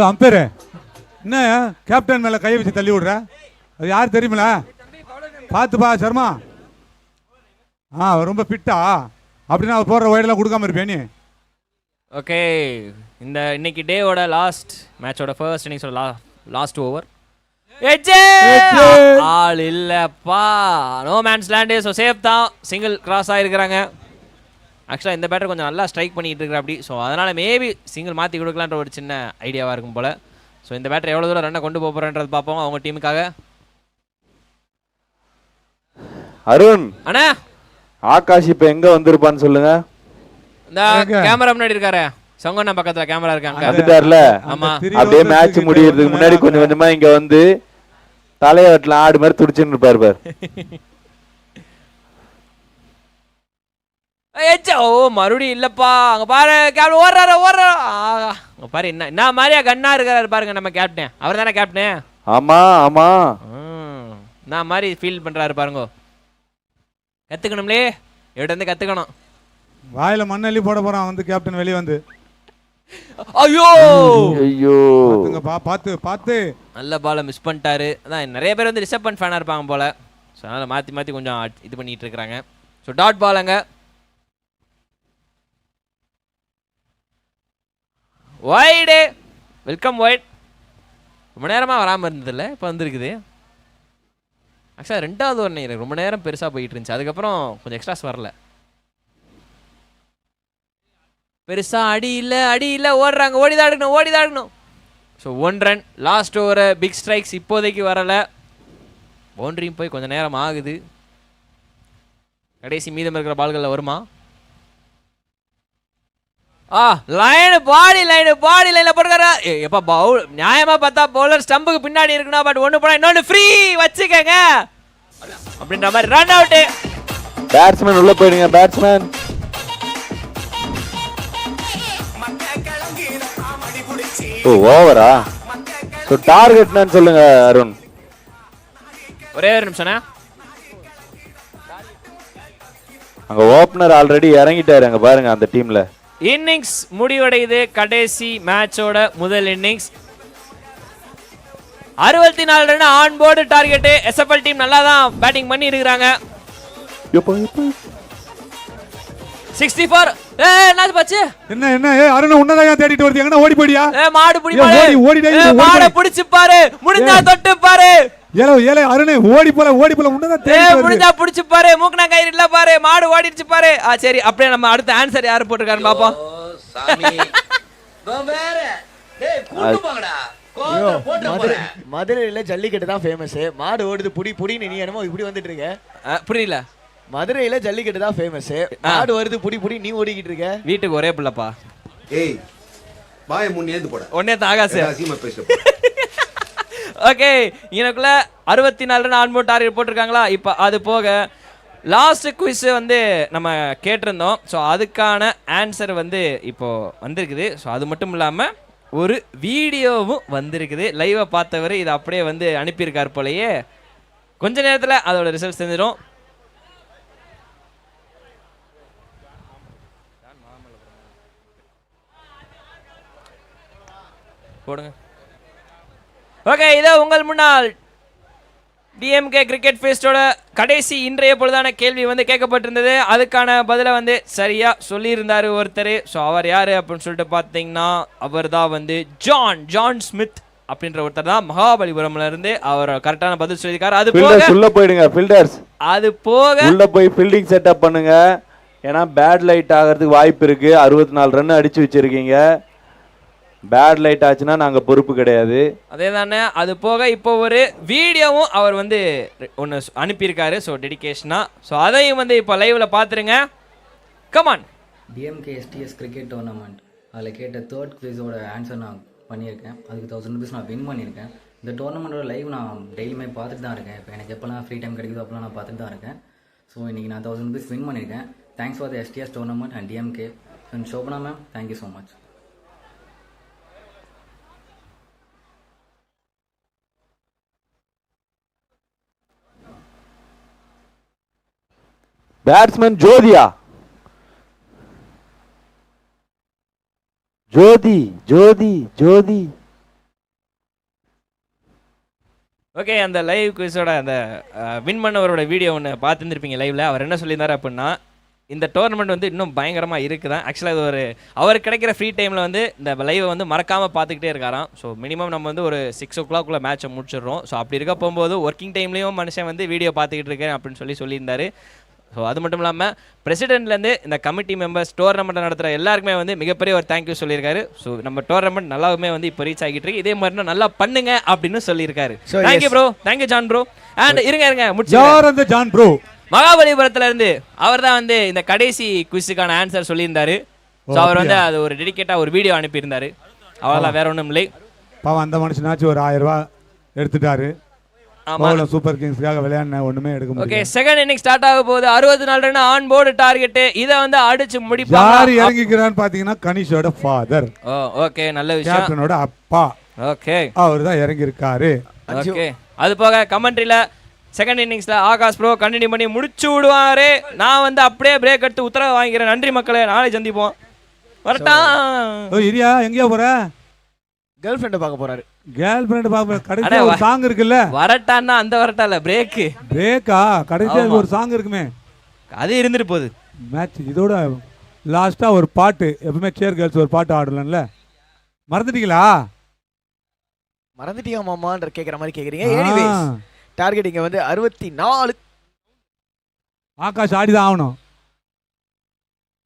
அம்பேரு என்ன கேப்டன் மேல கை வச்சு தள்ளி விடுற? அது யார் தெரியுமில? பார்த்துப்பா சர்மா. ரொம்ப ஃபிட்டா அப்படின்னா அவர் போடுற ஒயர்லாம் கொடுக்காம இருப்பேன் நீ. ஓகே இன்னைக்கு டேவோட லாஸ்ட் மேட்சோட ஃபர்ஸ்ட் இன்னிங்ஸோட லாஸ்ட் ஓவர். ஆள் இல்லப்பா, no man's land. So safe தான், சிங்கிள் கிராஸ் ஆகிருக்கிறாங்க. ஆக்சுவலாக இந்த பேட்டர் கொஞ்சம் நல்லா ஸ்ட்ரைக் பண்ணிட்டு இருக்கிற அப்படி. ஸோ அதனால் மேபி சிங்கிள் மாற்றி கொடுக்கலான்ற ஒரு சின்ன ஐடியாவாக இருக்கும் போல். ஸோ இந்த பேட்டர் எவ்வளோ தூரம் ரன்னை கொண்டு போகிறன்றது பார்ப்போம் அவங்க டீமுக்காக. அருண் அண்ணா ஆகாஷ் இப்ப எங்க வந்திருப்பான்னு சொல்லுங்க. இந்த கேமரா முன்னாடி இருக்காரு, சங்கோண்ணா பக்கத்துல கேமரா இருக்காங்க. வந்துட்டார்ல. ஆமா அப்படியே மேட்ச் முடியறதுக்கு முன்னாடி கொஞ்சம் கொஞ்சமா இங்க வந்து தலையவட்டில் ஆடு மாதிரி துடிச்சுன்னு இருப்பாரு பாரு. ஓ மறுபடியும் இல்லப்பா. அங்க பாரு கேப்டன் ஓடுறாரு. அங்க பாரு என்ன மாதிரியா கண்ணா இருக்காரு பாருங்க நம்ம கேப்டன். அவர் தானே கேப்டன்? ஆமா நான் மாதிரி ஃபீல் பண்றாரு பாருங்க. கத்துக்கணும்லே, இவட்ட இருந்து கத்துக்கணும். வாயில மண்ணள்ளி போட போறான் வந்து கேப்டன் வெளியே வந்து. ஐயோ பார்த்து நல்ல பாலை மிஸ் பண்ணிட்டாரு. அதான் நிறைய பேர் வந்து ரிஷப் பண்ட் ஃபேனா இருப்பாங்க போல. ஸோ அதனால மாத்தி கொஞ்சம் இது பண்ணிட்டு இருக்காங்க. ஸோ டாட் பால் அங்க வைடு. Welcome white. ரொம்ப நேரமாக வராமல் இருந்ததில்ல, இப்போ வந்துருக்குது. ஆக்சுவலாக ரெண்டாவது ஒரு எனக்கு ரொம்ப நேரம் பெருசாக போயிட்டு இருந்துச்சு. அதுக்கப்புறம் கொஞ்சம் எக்ஸ்ட்ராஸ் வரல. பெருசாக அடி இல்லை ஓடுறாங்க. ஓடிதான் எடுக்கணும். So 1 run last over. Big strikes இப்போதைக்கு வரலை. பவுண்டரியும் போய் கொஞ்சம் நேரம் ஆகுது. கடைசி மீதம் இருக்கிற பால்களில் வருமா? பாடி லைன் போட்டுக்காரா. எப்ப பவுல் நியாயமா பார்த்தா பவுலர் ஸ்டம்புக்கு பின்னாடி இருக்கணும். பட் ஒன்னு போனா இன்னொன்னு ஃப்ரீ வச்சுக்கங்க அப்படின்ற மாதிரி ரன் அவுட். பேட்ஸ்மேன் உள்ள போயிடுங்க. பேட்ஸ்மேன் ஓவரா? ஸோ டார்கெட்னு சொல்லுங்க அருண். ஒரே ஒரு நிமிஷம். அங்க ஓபனர் ஆல்ரெடி இறங்கிட்டாரு. அங்க பாருங்க அந்த டீம்ல. இன்னிங்ஸ் முடிவடையுது. கடைசி மேட்சோட முதல் innings 64 run on board target. SFL team நல்லா தான் பேட்டிங் பண்ணி இருக்காங்க. 64. என்னது பாச்சு? என்ன அருண் உன்னதான் தேடிட்டு வருது. எங்கனா ஓடி போடியா? மாடு புடி ஓடி மாடு பிடிச்சு பாரு. முடிஞ்சா தொட்டு பாரு. ஏலே ஏலே அருணே ஓடி போல உன்னதான் தேடி வருது. முடிஞ்சா புடிச்சு பாரு, மூக்குனா கயிறு இல்ல பாரு, மாடு ஓடிடுச்சு பாரு. சரி அப்படியே நம்ம அடுத்த ஆன்சர் யாரு போட்டிருக்காருன்னு பாப்போம். மதுரையில ஜல்லிக்கட்டு தான் ஃபேமஸ். மாடு ஓடுது புடி புடின்னு நீ என்னமோ இப்படி வந்துட்டு இருக்க. புரியல. மதுரையில ஜல்லிக்கட்டு தான் ஃபேமஸ். மாடு வருது புடி புடி நீ ஓடிக்கிட்டு இருக்க. வீட்டுக்கு ஒரே பிள்ளைப்பா. ஏய் வாய முன்னே ஏந்து போடா. ஒன்னே தாகாசு. அசிமா பேசு. ஓகே, எனக்குள்ள 64 ரன் ஆன் போர்ட் டார்கெட் போட்டிருக்காங்களா? இப்போ அது போக லாஸ்ட் குவிஸ் வந்து நம்ம கேட்டிருந்தோம். ஸோ அதுக்கான ஆன்சர் வந்து இப்போ வந்திருக்குது. ஸோ அது மட்டும் இல்லாமல் ஒரு வீடியோவும் வந்திருக்குது. லைவை பார்த்தவர் இதை அப்படியே வந்து அனுப்பியிருக்கார் போலயே. கொஞ்ச நேரத்தில் அதோட ரிசல்ட்ஸ் தெரிஞ்சிடும். போடுங்க. ஓகே, இதோ உங்கள் முன்னால் டிஎம்கே கிரிக்கெட் ஃபெஸ்டோட கடைசி இன்றைய பொழுதான கேள்வி வந்து கேட்கப்பட்டிருந்தது. அதுக்கான பதிலை வந்து சரியாக சொல்லியிருந்தார் ஒருத்தர். ஸோ அவர் யார் அப்படின்னு சொல்லிட்டு பார்த்தீங்கன்னா அவர் தான் வந்து ஜான் ஸ்மித் அப்படின்ற ஒருத்தர் தான் மகாபலிபுரம்ல இருந்து அவர் கரெக்டான பதில் சொல்லியிருக்காரு. அது போக உள்ள போயிடுங்க ஃபில்டர்ஸ். அது போக உள்ள போய் ஃபீல்டிங் செட்டப் பண்ணுங்க. ஏன்னா பேட் லைட் ஆகிறதுக்கு வாய்ப்பு இருக்கு. 64 ரன் அடிச்சு வச்சிருக்கீங்க. பேட் லைட் ஆச்சுன்னா நாங்கள் பொறுப்பு கிடையாது. அதே தானே. அது போக இப்போ ஒரு வீடியோவும் அவர் வந்து ஒன்று அனுப்பியிருக்காரு. ஸோ டெடிகேஷனாக. ஸோ அதையும் வந்து இப்போ லைவில் பார்த்துருங்க. Come on. DMK SDS cricket tournament அதில் கேட்ட தேர்ட் குவிஸோட ஆன்சர் நான் பண்ணியிருக்கேன். அதுக்கு 1000 rupees நான் வின் பண்ணியிருக்கேன். இந்த டோர்னமெண்ட்டோட லைவ் நான் டெய்லியுமே பார்த்துட்டு தான் இருக்கேன். இப்போ எனக்கு எப்போல்லாம் ஃப்ரீ டைம் கிடைக்குதோ அப்போலாம் நான் பார்த்துட்டு தான் இருக்கேன். ஸோ இன்றைக்கி நான் 1000 rupees வின் பண்ணியிருக்கேன். Thanks for the STS tournament and DMK and Shobana ma'am. Thank you so much. Batsman ஜோதியா? ஜோதி. ஓகே, அந்த லைவ் குவிஸோட அந்த வின் பண்ணவரோட வீடியோ ஒன்று பார்த்துருந்துருப்பீங்க லைவ்ல. அவர் என்ன சொல்லியிருந்தாரு அப்படின்னா, இந்த டோர்னமெண்ட் வந்து இன்னும் பயங்கரமாக இருக்குதான். ஆக்சுவலாக இது ஒரு அவர் கிடைக்கிற ஃப்ரீ டைமில் வந்து இந்த லைவை வந்து மறக்காமல் பார்த்துக்கிட்டே இருக்காராம். ஸோ மினிமம் நம்ம வந்து ஒரு 6 o'clock மேட்சை முடிச்சிடுறோம். ஸோ அப்படி இருக்க போகும்போது ஒர்க்கிங் டைம்லேயும் மனுஷன் வந்து வீடியோ பார்த்துக்கிட்டு இருக்கேன் அப்படின்னு சொல்லியிருந்தாரு. ஸோ அது மட்டும் இல்லாமல் பிரசிடென்ட்லேருந்து இந்த கமிட்டி மெம்பர்ஸ் டோர்னமெண்ட்டை நடத்துகிற எல்லாருக்குமே வந்து மிகப்பெரிய ஒரு தேங்க்யூ சொல்லியிருக்காரு. ஸோ நம்ம டோர்னமெண்ட் நல்லாவுமே வந்து இப்போ ரீச் ஆகிட்டு இருக்கு. இதே மாதிரி நல்லா பண்ணுங்க அப்படின்னு சொல்லியிருக்காரு. Thank you bro. Thank you John bro. And இருங்க முடிச்சு ஜான் ப்ரோ மகாபலிபுரத்துல இருந்து அவர் தான் வந்து இந்த கடைசி குவிஸுக்கான ஆன்சர் சொல்லியிருந்தாரு. ஸோ அவர் வந்து அது ஒரு டெடிகேட்டாக ஒரு வீடியோ அனுப்பியிருந்தாரு. அவ்வளோதான், வேற ஒன்றும் இல்லை. பாவம் அந்த மனுஷனாச்சும் ஒரு 1000 ரூபாய் எடுத்துட்டாரு. சூப்பர் கிங்ஸ்க்காக விளையாடின ஒண்ணுமே எடுக்க முடியல. ஓகே, செகண்ட் இன்னிங் ஸ்டார்ட் ஆக போகுது. 64 ரன் ஆன் போர்டு டார்கெட். இத வந்து அடிச்சு முடிப்பாங்க. யார் இறங்கிக்கிறான்னு பாத்தீங்கன்னா கனிஷோட ஃபாதர். ஓகே, நல்ல விஷயம். கேப்டனோட அப்பா. ஓகே, அவர் தான் இறங்கி இருக்காரு. ஓகே, அது போக கமெண்ட்ரியில செகண்ட் இன்னிங்ஸ்ல ஆகாஷ் ப்ரோ கண்டினியூ பண்ணி முடிச்சு விடுவாரு. நான் வந்து அப்படியே பிரேக் எடுத்து உத்தரவு வாங்கிக்கிறேன். நன்றி மக்களே, நாளை சந்திப்போம். வரட்டா. இரியா எங்கேயா போற? கேர்ள் ஃப்ரெண்ட் பார்க்க போறாரு. கேர்ள் ஃப்ரெண்ட் பார்க்க கடைசியா ஒரு சாங் இருக்குல்ல? வரட்டான்னா அந்த வரட்டா இல்ல, பிரேக்கா கடைசியா ஒரு சாங் இருக்குமே, அது இருந்துட்டு போகுது. மேட்ச் இதோட லாஸ்டா ஒரு பாட்டு. எப்பவுமே சேர் கேர்ள்ஸ் ஒரு பாட்டு ஆடலாம்ல, மறந்துட்டீங்களா? மறந்துட்டீங்க மாமான்ற கேக்குற மாதிரி கேக்குறீங்க. எனிவேஸ் டார்கெட் இங்க வந்து 64. ஆகாஷ் ஆடிதான் ஆகணும்.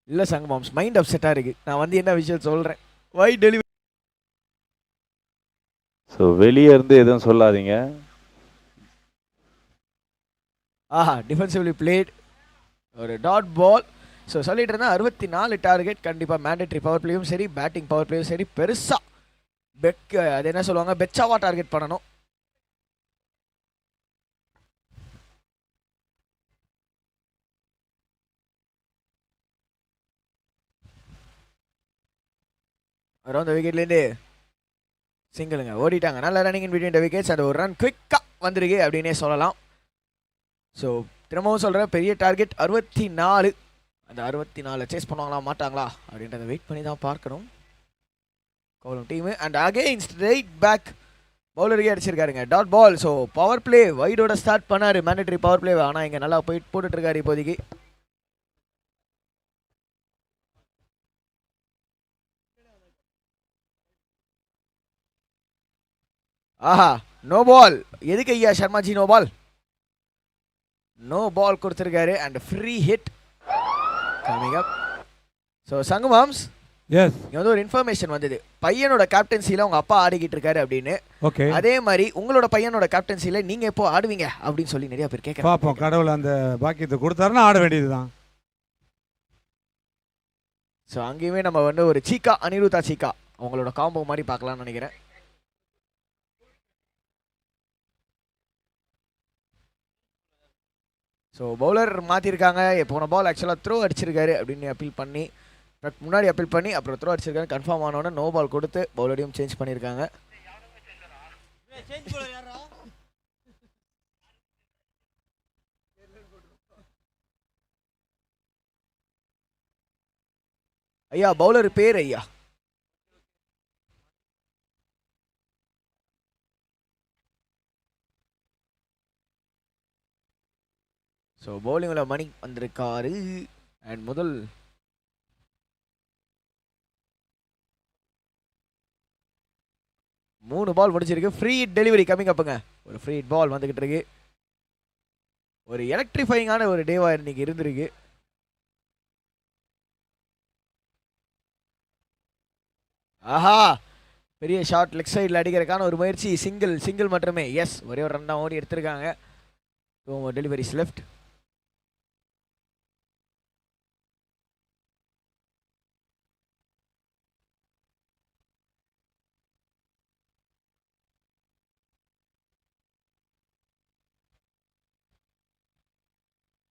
இல்ல சங்க மாம்ஸ் மைண்ட் அப்செட்டா இருக்கு. நான் வந்து என்ன விஷயம் சொல்றேன். வை டெலிவரி. ஸோ வெளியே இருந்து எதுவும் சொல்லாதீங்க. ஆஹா, டிஃபென்சிவ்லி பிளேட் ஒரு டாட் பால். ஸோ சொல்லிட்டு இருந்தால் 64 டார்கெட். கண்டிப்பாக மேண்டேட்ரி பவர் பிளேயும் சரி, பேட்டிங் பவர் பிளேயும் சரி, பெருசாக அது என்ன சொல்லுவாங்க, பெச்சாவா டார்கெட் பண்ணணும். அரௌண்ட் த விக்கெட்லேருந்து சிங்கிளுங்க ஓடிட்டாங்க. நல்ல running in between the wickets. அது ஒரு ரன் குவிக்காக வந்திருக்கு அப்படின்னே சொல்லலாம். ஸோ திரும்பவும் சொல்கிறேன், பெரிய டார்கெட் 64. அந்த 64 சேஸ் பண்ணுவாங்களா மாட்டாங்களா அப்படின்றத வெயிட் பண்ணி தான் பார்க்கணும். கோலம் team and again straight back பவுலருக்கே அடிச்சிருக்காருங்க dot ball. So power play வைடோட ஸ்டார்ட் பண்ணார், மேண்டேட்டரி பவர் பிளே. ஆனால் இங்கே நல்லா போட்டுட்ருக்காரு இப்போதைக்கு. ஆஹா, நோ பால். எதுக்கு ஐயா Sharmaji no ball? No ball கொடுத்துருக்காரு and free hit coming up. So சங்குமாம்ஸ், எஸ், இங்க வந்து ஒரு இன்ஃபர்மேஷன் வந்தது. பையனோட கேப்டன்சில உங்க அப்பா ஆடிக்கிட்டு இருக்காரு அப்படின்னு. ஓகே, அதே மாதிரி உங்களோட பையனோட கேப்டன்சில நீங்க எப்போ ஆடுவீங்க அப்படின்னு சொல்லி நிறைய பேர் கேட்கறாங்க. பாப்போம், கடவுள் அந்த பாக்கியத்தை கொடுத்தாருன்னா ஆட வேண்டியதுதான். ஸோ அங்கேயுமே நம்ம வந்து ஒரு சீக்கா, அனிருத்தா சீக்கா அவங்களோட காம்போ மாதிரி பார்க்கலாம்னு நினைக்கிறேன். ஸோ பவுலர் மாற்றிருக்காங்க. போன பால் ஆக்சுவலாக த்ரோ அடிச்சிருக்காரு அப்படின்னு அப்பீல் பண்ணி, முன்னாடி அப்பீல் பண்ணி அப்புறம் த்ரோ அடிச்சிருக்காரு. கன்ஃபார்ம் ஆனோடனே நோ பால் கொடுத்து பவுலரையும் சேஞ்ச் பண்ணியிருக்காங்க. ஐயா பவுலர் பேர் ஐயா? ஸோ பவுலிங்கில் மணி வந்திருக்காரு. அண்ட் முதல் மூணு பால் முடிச்சிருக்கு. ஃப்ரீ டெலிவரி கம்மிங் அப்புங்க. ஒரு ஃப்ரீ பால் வந்துகிட்டு இருக்கு. ஒரு எலக்ட்ரிஃபைங்கான ஒரு டேவா இன்னைக்கு இருந்திருக்கு. ஆஹா, பெரிய ஷாட் லெக் சைடில் அடிக்கிறதுக்கான ஒரு முயற்சி. சிங்கிள் மட்டுமே. எஸ், ஒரே ஒரு ரன் தான் ஓடி எடுத்திருக்காங்க. Deliveries left.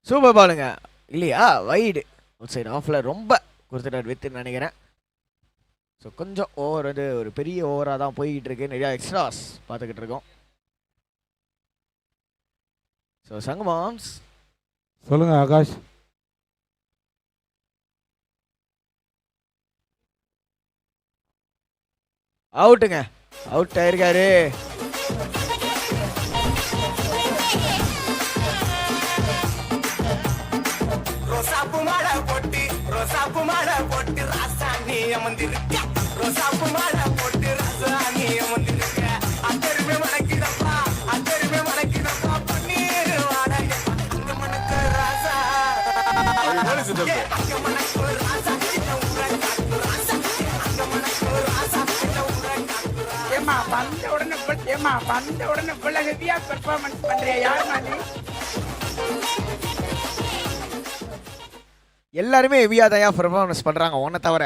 சூப்பர் பாலுங்க. இல்லையா, வைடு அவுட் சைடு ஆஃபில் ரொம்ப கொடுத்துட்டார் வித்துன்னு நினைக்கிறேன். ஸோ கொஞ்சம் ஓவர் வந்து ஒரு பெரிய ஓவராக தான் போய்கிட்டு இருக்கு. நிறையா எக்ஸ்ட்ராஸ் பார்த்துக்கிட்டு இருக்கோம். ஸோ சங்குமாம்ஸ் சொல்லுங்க ஆகாஷ். அவுட்டுங்க, அவுட் ஆயிருக்காரு. வந்த உடனே ஹெவியா பெர்ஃபார்மன்ஸ் பண்றியா? யார் மாதிரி எல்லாருமே ஹெவியா தான் பெர்ஃபார்மன்ஸ் பண்றாங்க உன்னை தவிர.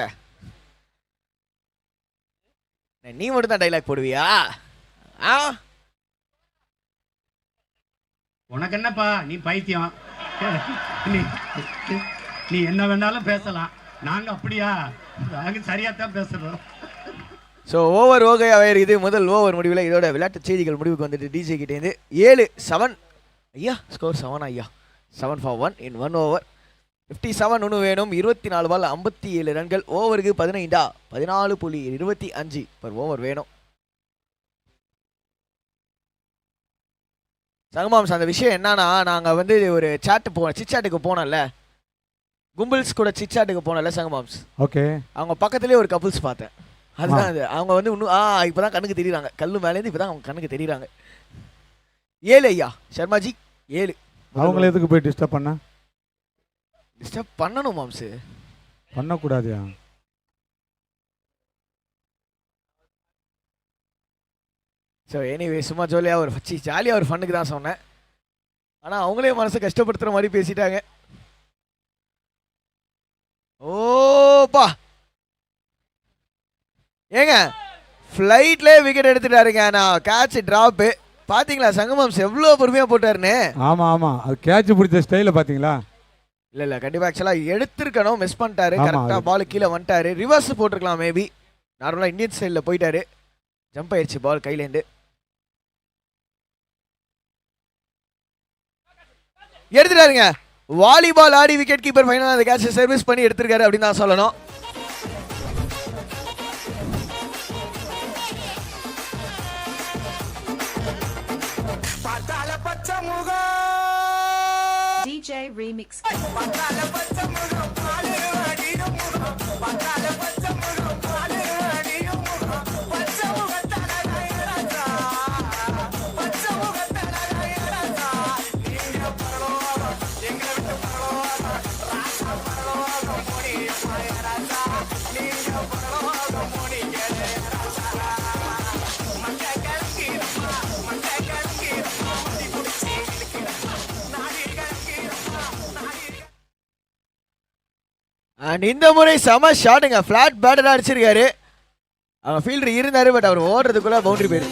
நீ மட்டும் தான் டைலாக் போடுவியா? உனக்கு என்னப்பா, நீ பைத்தியம். நீ என்ன வேணாலும் பேசலாம், நாங்க அப்படியா? நாங்க சரியா தான் பேசுறோம். ஸோ ஓவர் ஓகையாக இருக்குது. முதல் ஓவர் முடிவில் இதோட விளையாட்டு செய்திகள் முடிவுக்கு வந்துட்டு டிஜே கிட்டேருந்து 7-7. ஐயா ஸ்கோர் 7 ஐயா. 7 for 1 in 1 over. 57 ஒன்று வேணும். 24 பால் 57 ரன்கள். ஓவருக்கு 15 14.25 பர் ஓவர் வேணும். சங்கமாம்ஸ், அந்த விஷயம் என்னன்னா, நாங்கள் வந்து ஒரு சிச்சாட்டுக்கு போனோம்ல, கும்பிள்ஸ் கூட சிச்சாட்டுக்கு போனோம்ல சங்கமாம்ஸ். ஓகே, அவங்க பக்கத்துலேயே ஒரு கப்புள்ஸ் பார்த்தேன். அதுதான் அது. அவங்க வந்து இன்னும் இப்போதான் கண்ணுக்கு தெரியுறாங்க. கல்லு மேலேருந்து இப்போ தான் அவங்க கண்ணுக்கு தெரியுறாங்க. 7 ஐயா சர்மாஜி, 7. அவங்கள எதுக்கு போய் டிஸ்டர்ப் பண்ண? டிஸ்டர்ப் பண்ணணும் மாம்ஸு, பண்ணக்கூடாதுயா. ஸோ எனிவே சும்மா ஜாலியாக ஒரு ஃபன்னுக்கு தான் சொன்னேன். ஆனால் அவங்களே மனசை கஷ்டப்படுத்துகிற மாதிரி பேசிட்டாங்க. ஓப்பா ஏங்க, ஃப்ளைட்லேயே விக்கெட் எடுத்துட்டாருங்க. நான் கேட்ச் ட்ராப்பு பார்த்தீங்களா? சங்கமாம்ஸ் எவ்வளோ பொறுமையாக போட்டாருன்னு. ஆமாம் ஆமாம், அது கேட்ச் பிடிச்ச ஸ்டைலை பார்த்தீங்களா? இல்லை கண்டிப்பாக ஆக்சுவலாக எடுத்துருக்கணும், மிஸ் பண்ணிட்டாரு. கரெக்டாக பால் கீழே வந்துட்டாரு. ரிவர்ஸ் போட்டிருக்கலாம் மேபி. நார்மலாக இந்தியன் ஸ்டைலில் போயிட்டாரு. ஜம்ப் ஆயிடுச்சு பால் கையிலேருந்து. எடுத்துட்டாருங்க. வாலிபால் ஆடி விக்கெட் கீப்பர் ஃபைனலாக அந்த கேட்சை சர்வீஸ் பண்ணி எடுத்திருக்காரு அப்படின்னு தான் சொல்லணும். DJ Remix. அண்ட் இந்த முறை செம ஷாட்டுங்க, ஃபிளாட் பேட்டரா அடிச்சிருக்காரு. அவங்க ஃபீல்டர் இருந்தாரு, பட் அவர் ஓடுறதுக்குள்ள பவுண்டரி போயிரு.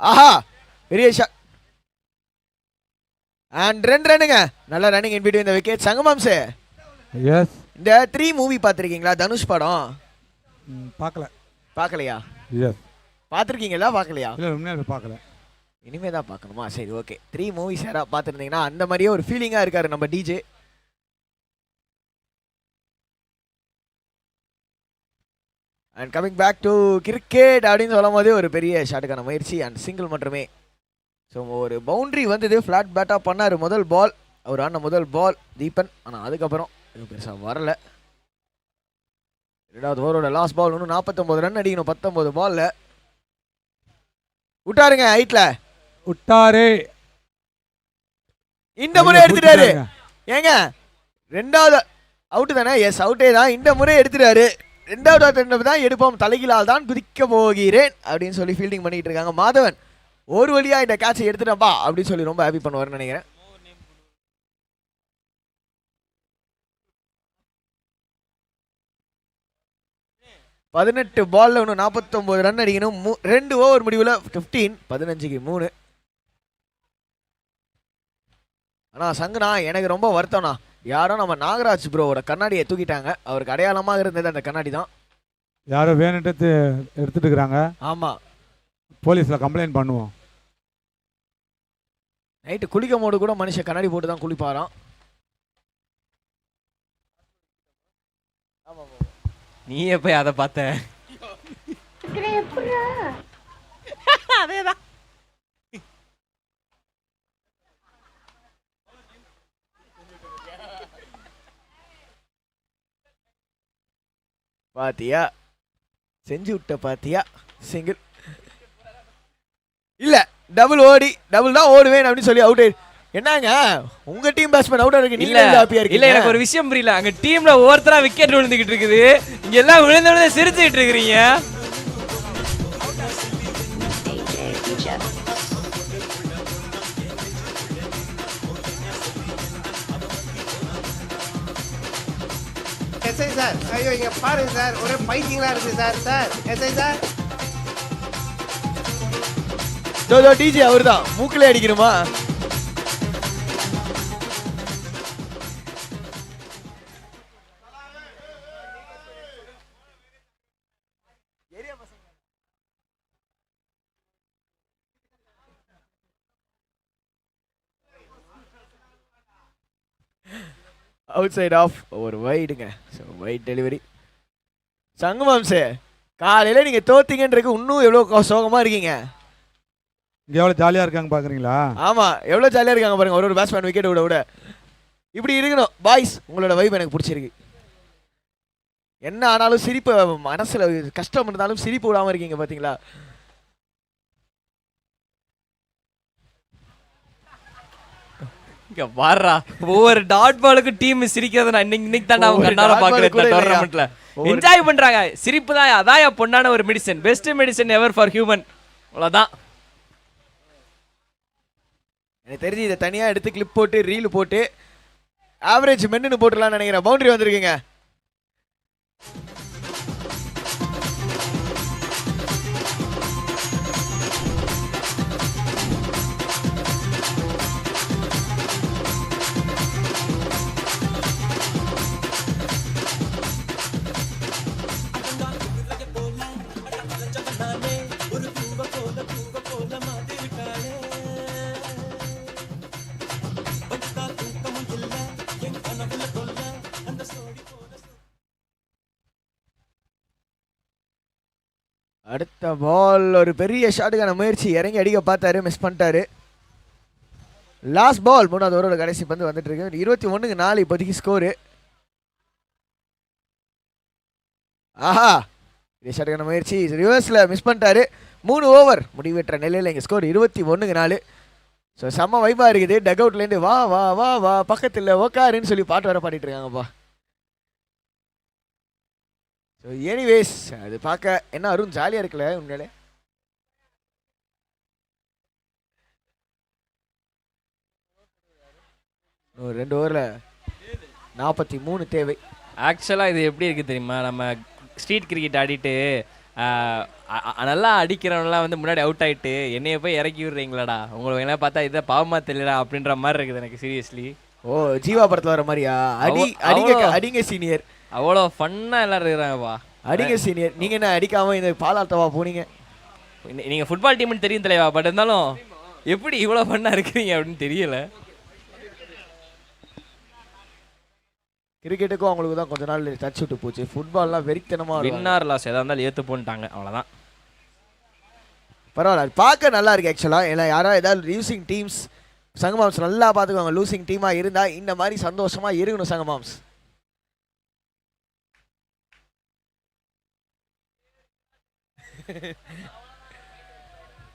ஆஹா, பெரிய ஷாட். அண்ட் 2 ரன்னுங்க. நல்ல running in between the wicket. சங்கமாம்சே, எஸ். இந்த 3 மூவி பார்த்துருக்கீங்களா? தனுஷ் படம் பார்க்கல. பார்க்கலையா? எஸ். பார்த்துருக்கீங்களா பார்க்கலையா? இல்லை, உண்மையாக பார்க்கல. இனிமே தான் பார்க்கணுமா? சரி, ஓகே. 3 மூவிஸ் யாராவது பார்த்துருந்தீங்கன்னா அந்த மாதிரியே ஒரு ஃபீலிங்காக இருக்காரு நம்ம DJ. And coming back to cricket அப்படின்னு சொல்லும் போது ஒரு பெரிய ஷாட்டுக்கான முயற்சி அண்ட் சிங்கிள் மட்டுமே. ஸோ ஒரு பவுண்ட்ரி வந்தது, ஃப்ளாட் பேட்டாக பண்ணார் முதல் பால். அவர் ஆன முதல் பால் தீபன். ஆனால் அதுக்கப்புறம் எதுவும் பெருசாக வரல. 2வது ஓவரோட லாஸ்ட் பால். இன்னும் 49 ரன் அடிக்கணும் 19 பால்ல. விட்டாருங்க ஹைட்ல. விட்டாரு. இந்த முறை எடுத்துட்டாரு. ஏங்க 2வது அவுட்டு தானே? எஸ், அவுட்டே தான். இந்த முறை எடுத்துட்டாரு. 2வது அவுட் தான் எடுப்போம், தலைகீழால் தான் குதிக்க போகிறேன் அப்படின்னு சொல்லி ஃபீல்டிங் பண்ணிட்டு இருக்காங்க. மாதவன் ஒரு வழியா இந்த கேட்சை எடுத்துட்டப்பா அப்படின்னு சொல்லி ரொம்ப ஹாப்பி பண்ணுவாருன்னு நினைக்கிறேன். பதினெட்டு பால்ல இன்னும் 49 ரன் அடிக்கணும். 2 ஓவர் முடிவில் 15, 15க்கு 3. ஆனா சங்கனா, எனக்கு ரொம்ப வருத்தம்ண்ணா. யாரோ நம்ம நாகராஜ் ப்ரோவோட கண்ணாடியை தூக்கிட்டாங்க. அவருக்கு அடையாளமாக இருந்தது அந்த கண்ணாடி தான். யாரோ வேணுட்டு எடுத்துட்டு இருக்கிறாங்க. ஆமா, போலீஸ்ல கம்ப்ளைண்ட் பண்ணுவோம். நைட்டு குளிக்கும் போது கூட மனுஷன் கண்ணாடி போட்டு தான் குளிப்பாராம். நீ எப்ப அதை பார்த்த? அதேதான். பாத்தியா, செஞ்சு விட்ட பாத்தியா. சிங்கிள் இல்ல, டபுள் ஓடி, டபுள் தான் ஓடுவேன் அப்படின்னு சொல்லி அவுட். என்னங்க உங்க டீம் பேட்ஸ்மேன் அவுட் இருக்கு, நீங்க ஹாப்பியா இருக்கீங்க? இல்ல, எனக்கு ஒரு விஷயம் புரியல. அங்க டீம்ல ஒவ்வொருத்தரா விக்கெட் விழுந்துகிட்டு இருக்குது, இங்க எல்லாம் விழுந்து சிரிச்சுக்கிட்டு இருக்கிறீங்க. எஸ்ஐ சார், ஐயோ இங்க பாருங்க சார், ஒரே பைக்கிங்களா இருக்கு sir. Sir SI sir, DJ அவர் தான் மூக்கிலே அடிக்கணுமா? அவுட் சைட் ஆஃப் ஒரு வைடுங்க. So wide delivery. சங்கமாம்சே, காலையில் நீங்கள் தோத்தீங்கன்றது இன்னும் எவ்வளோ சோகமாக இருக்கீங்க. இங்கே எவ்வளோ ஜாலியாக இருக்காங்க பார்க்குறீங்களா? ஆமாம், எவ்வளோ ஜாலியாக இருக்காங்க பாருங்க. ஒரு பேட்ஸ்மேன் விக்கெட் விட இப்படி இருக்கணும் பாய்ஸ். உங்களோட வைப் எனக்கு பிடிச்சிருக்கு. என்ன ஆனாலும் சிரிப்பு, மனசில் கஷ்டம் இருந்தாலும் சிரிப்பு விடாமல் இருக்கீங்க பார்த்தீங்களா? இங்க பாருடா, ஒவ்வொரு டாட் பாலுக்கு டீம் சிரிக்கிறத நான் இன்னைக்கு தான் நான் கண்ணால பாக்குறேன். டோர்னமெண்ட்ல என்ஜாய் பண்றாங்க, சிரிப்பு தான். அதான் என் பொண்ணான ஒரு medicine, best medicine ever for human. அவ்வளவுதான். எனக்கு தெரிஞ்சு இதை தனியாக எடுத்து கிளிப் போட்டு ரீல் போட்டு ஆவரேஜ் மென்னு போட்டுலான்னு நினைக்கிறேன். பவுண்டரி வந்திருக்கீங்க. அடுத்த பால் ஒரு பெரிய ஷாட்டுக்கான முயற்சி, இறங்கி அடிக்க பார்த்தாரு, மிஸ் பண்ணிட்டாரு. லாஸ்ட் பால், 3வது ஓவரோட கடைசி பந்து வந்துட்டு இருக்கு. 21-4 இப்போதைக்கு ஸ்கோரு. ஆஹா, பெரிய ஷாட்டுக்கான முயற்சி ரிவர்ஸில் மிஸ் பண்ணிட்டாரு. 3 ஓவர் முடிவெற்ற நிலையில் இங்கே ஸ்கோர் 21-4. ஸோ செம்ம வைபா இருக்குது. டக் அவுட்லேருந்து வா வா வா வா பக்கத்தில் உக்காருன்னு சொல்லி பாட்டு வர பாடிட்டு இருக்காங்கப்பா. ஸோ எனிவேஸ் அது பார்க்க என்ன அருண் ஜாலியாக இருக்குல்ல உண்மையிலே. ஒரு 2 ஓவரில் 43 தேவை. ஆக்சுவலாக இது எப்படி இருக்குது தெரியுமா, நம்ம ஸ்ட்ரீட் கிரிக்கெட் ஆடிட்டு நல்லா அடிக்கிறவங்களாம் வந்து முன்னாடி அவுட் ஆகிட்டு என்னைய போய் இறக்கி விடுறீங்களாடா, உங்களுக்கு எல்லாம் பார்த்தா இதை பாவமாக தெரியலடா அப்படின்ற மாதிரி இருக்குது எனக்கு சீரியஸ்லி. ஓ ஜீவா படத்தில் வர மாதிரியா? அடிங்க சீனியர். அவ்வளோ ஃபன்னாக எல்லோரும் இருக்கிறாங்கப்பா. அடிங்க சீனியர். நீங்கள் என்ன அடிக்காமல் இந்த பாலாட்டவா போனீங்க? நீங்கள் ஃபுட்பால் டீம்னு தெரியும் தலைவா, பட் இருந்தாலும் எப்படி இவ்வளோ ஃபன்னாக இருக்கிறீங்க அப்படின்னு தெரியல. கிரிக்கெட்டுக்கும் அவங்களுக்கு தான் கொஞ்ச நாள் டச் விட்டு போச்சு. ஃபுட்பால்லாம் வெறித்தனமாக வின்னார் லாஸ் எதாக இருந்தாலும் ஏற்று போன்ட்டாங்க, அவ்வளோதான். பரவாயில்ல, அது பார்க்க நல்லா இருக்கு ஆக்சுவலாக. இல்லை யாராவது ஏதாவது லூசிங் டீம்ஸ் சங்கமாம்ஸ் நல்லா பார்த்துக்குவாங்க. லூசிங் டீமாக இருந்தால் இந்த மாதிரி சந்தோஷமாக இருக்கணும் சங்கமாம்ஸ்.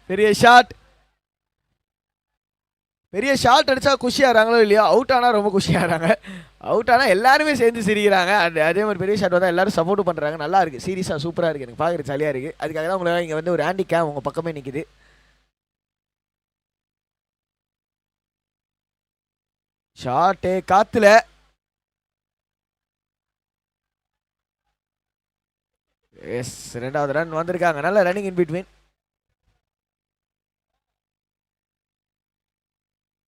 பெரிய ஷாட் அடிச்சா குஷியாகிறாங்களோ இல்லையா, அவுட் ஆனால் ரொம்ப குஷியாகிறாங்க. அவுட் ஆனால் எல்லாருமே சேர்ந்து சிரிக்கிறாங்க. அதே மாதிரி பெரிய ஷாட் வந்தால் எல்லாரும் சப்போர்ட் பண்ணுறாங்க. நல்லா இருக்குது, சீரியஸாக சூப்பராக இருக்குது, எனக்கு பார்க்குறது ஜாலியாக இருக்குது. அதுக்காக தான் உங்களை இங்கே வந்து ஒரு ஆண்டி கேம் உங்கள் பக்கமே நிற்குது. ஷாட்டு காத்துல எஸ் 2வது ரன் வந்திருக்காங்க. நல்ல ரன்னிங் இன் பிட்வீன்.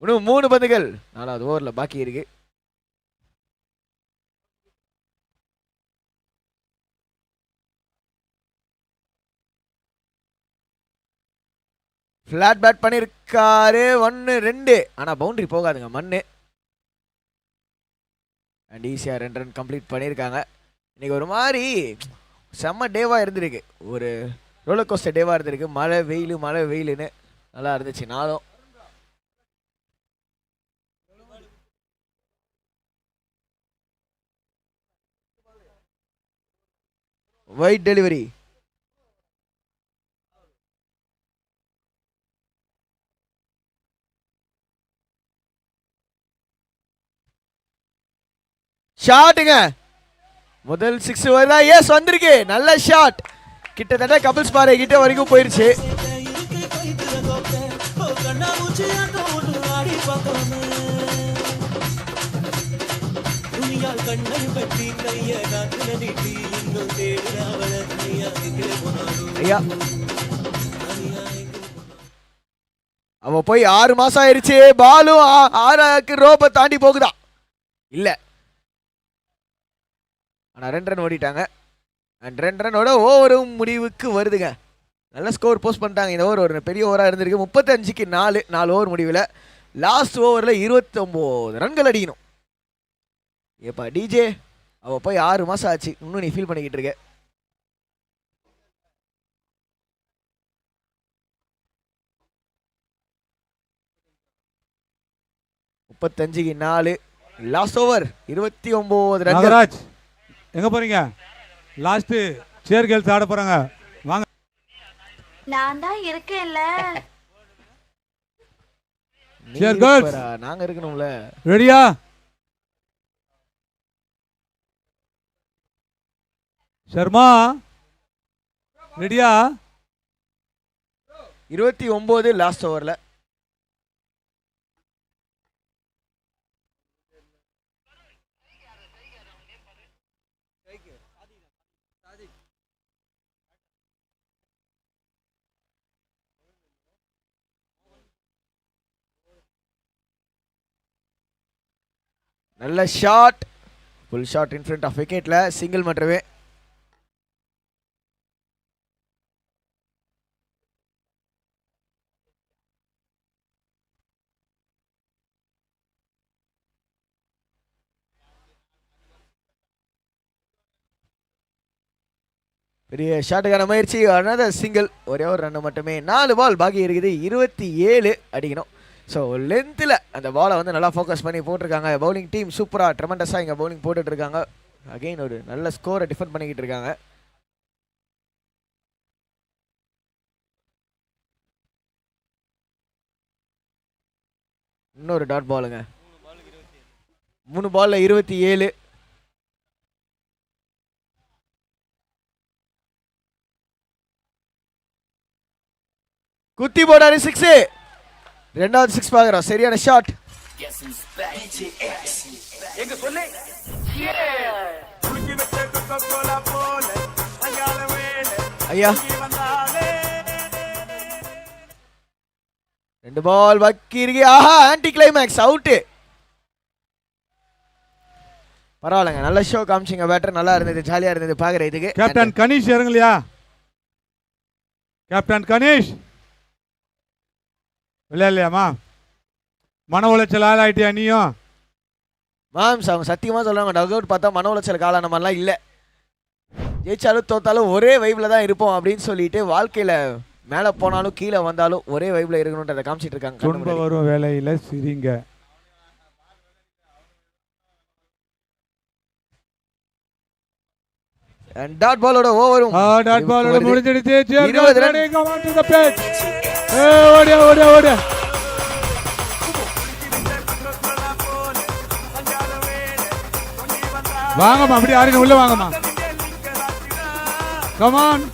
இன்னும் 3 பந்துகள் 4வது ஓவரில் பாக்கி இருக்கு. ஃபிளாட் பேட் பண்ணியிருக்காரு. 1 2 ஆனால் பவுண்டரி போகாதுங்க, மண்ணு. அண்ட் ஈஸியாக 2 ரன் கம்ப்ளீட் பண்ணியிருக்காங்க. இன்னைக்கு ஒரு மாதிரி செம்ம டேவாக இருந்திருக்கு, ஒரு ரோலர் கோஸ்டர் டேவாக இருந்திருக்கு. மழை வெயிலுன்னு நல்லா இருந்துச்சு நாளும். White delivery. ஷாட்டுங்க. முதல் 6 வருதா? எஸ் வந்திருக்கு. நல்ல ஷாட். கிட்டத்தட்ட கபில்ஸ் பாறை கிட்ட வரைக்கும் போயிருச்சு. ஐயா அவ போய் 6 மாசம் ஆயிருச்சு. பாலும் 6 ரோப்பை தாண்டி போகுதா? இல்ல, ஆனால் 2 ரன் ஓடிட்டாங்க. அண்ட் 2 ரன்னோட ஓவரும் முடிவுக்கு வருதுங்க. நல்ல ஸ்கோர் போஸ்ட் பண்ணிட்டாங்க. இந்த ஓவர் ஒரு பெரிய ஓவராக இருந்திருக்கு. 35க்கு 4 ஓவர் முடிவில் லாஸ்ட் ஓவரில் 29 ரன்கள் அடிக்கணும். ஏப்பா டிஜே, அவள் போய் 6 மாதம் ஆச்சு, இன்னும் நீ ஃபீல் பண்ணிக்கிட்டு இருக்க. முப்பத்தஞ்சுக்கு 4 லாஸ்ட் ஓவர் 29 ரன். நாகராஜ் எங்க போறீங்க? லாஸ்ட் சேர் கேர்ள்ஸ் ஆட போறாங்க, வாங்க. நான் தான் இருக்கேன்ல. சேர் கேர்ள்ஸ் நாங்க இருக்கணும்ல. ரெடியா? சர்மா ரெடியா? 29 லாஸ்ட் ஓவர்ல. நல்ல shot, full shot in front of விக்கெட்ல, சிங்கிள் மட்டுமே. பெரிய ஷாட்டுக்கான முயற்சி, another சிங்கிள், ஒரே ஒரு ரன் மட்டுமே. 4 பால் பாக்கி இருக்குது, 27 அடிக்கணும். ஸோ லென்த்தில் அந்த பாலை வந்து நல்லா ஃபோக்கஸ் பண்ணி போட்டிருக்காங்க. பவுலிங் டீம் சூப்பராக ட்ரெமெண்டஸாக இங்கே பவுலிங் போட்டுட்ருக்காங்க. அகெயின் ஒரு நல்ல ஸ்கோரை டிஃபெண்ட் பண்ணிக்கிட்டு இருக்காங்க. இன்னொரு டாட் பாலுங்க. 3 பால்ல 27. குத்தி போடாரு 6. ரெண்டாவது 6 பார்க்குறோம். சரியான ஷாட். ஐயா 2 பால் பாக்கி இருக்கு. ஆஹா ஆன்டி கிளைமேக்ஸ் அவுட்டு. பரவாயில்லைங்க, நல்ல ஷோ காமிச்சிங்க. பேட்டர் நல்லா இருந்தது, ஜாலியாக இருந்தது பார்க்குறதுக்கு. கேப்டன் கணேஷ் இறங்கலையா? கேப்டன் கணேஷ் விளையாடலையாமா? மன உளைச்சல் ஆளாயிட்டியா நீயும்? மேம்ஸ் அவங்க சத்தியமாக சொல்கிறாங்க, டக் அவுட் பார்த்தா மன உளைச்சல் காலான மாதிரிலாம் இல்லை. ஜெயிச்சாலும் தோத்தாலும் ஒரே வைப்பில் தான் இருப்போம் அப்படின்னு சொல்லிட்டு வாழ்க்கையில் மேலே போனாலும் கீழே வந்தாலும் ஒரே வைப்பில் இருக்கணுன்றதை காமிச்சிட்டு இருக்காங்க. துன்பம் வரும் வேலையில் சிரிங்க. டாட் பாலோட ஓவரும் டாட் பாலோட முடிஞ்சிடுச்சு. 20 ரன். ஓடியா. வாங்கம்மா, அப்படியே யாருங்க உள்ள வாங்கம்மா. கமான்.